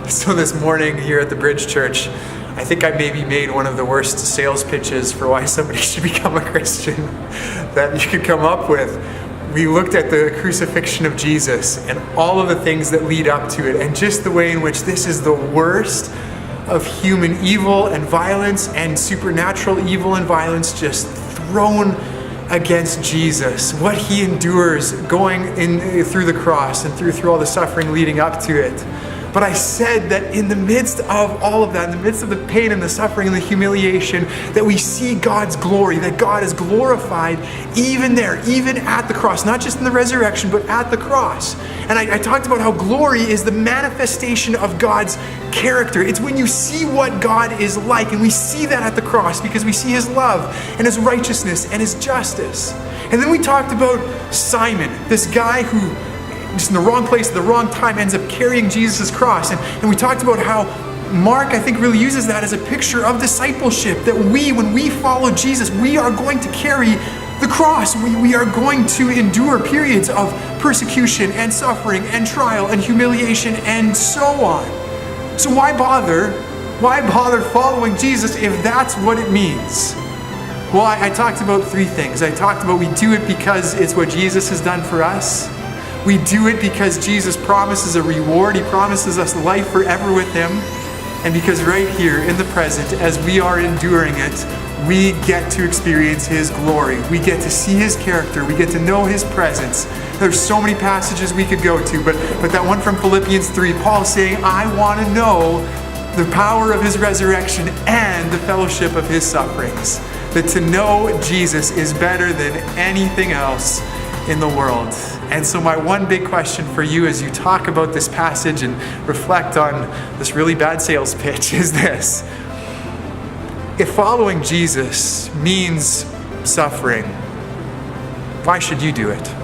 So this morning here at the Bridge Church, I think I maybe made one of the worst sales pitches for why somebody should become a Christian that you could come up with. We looked at the crucifixion of Jesus and all of the things that lead up to it, and just the way in which this is the worst of human evil and violence and supernatural evil and violence just thrown against Jesus. What he endures going in through the cross and through all the suffering leading up to it. But I said that in the midst of all of that, in the midst of the pain and the suffering and the humiliation, that we see God's glory, that God is glorified even there, even at the cross, not just in the resurrection, but at the cross. And I talked about how glory is the manifestation of God's character. It's when you see what God is like, and we see that at the cross because we see his love and his righteousness and his justice. And then we talked about Simon, this guy who just in the wrong place at the wrong time ends up carrying Jesus' cross. And we talked about how Mark, I think, really uses that as a picture of discipleship, that when we follow Jesus, we are going to carry the cross. We are going to endure periods of persecution and suffering and trial and humiliation and so on. So why bother? Why bother following Jesus if that's what it means? Well, I talked about three things. I talked about we do it because it's what Jesus has done for us. We do it because Jesus promises a reward. He promises us life forever with him. And because right here in the present, as we are enduring it, we get to experience his glory. We get to see his character. We get to know his presence. There's so many passages we could go to, but that one from Philippians 3, Paul saying, I want to know the power of his resurrection and the fellowship of his sufferings. That to know Jesus is better than anything else in the world. And so my one big question for you as you talk about this passage and reflect on this really bad sales pitch is this. If following Jesus means suffering, why should you do it?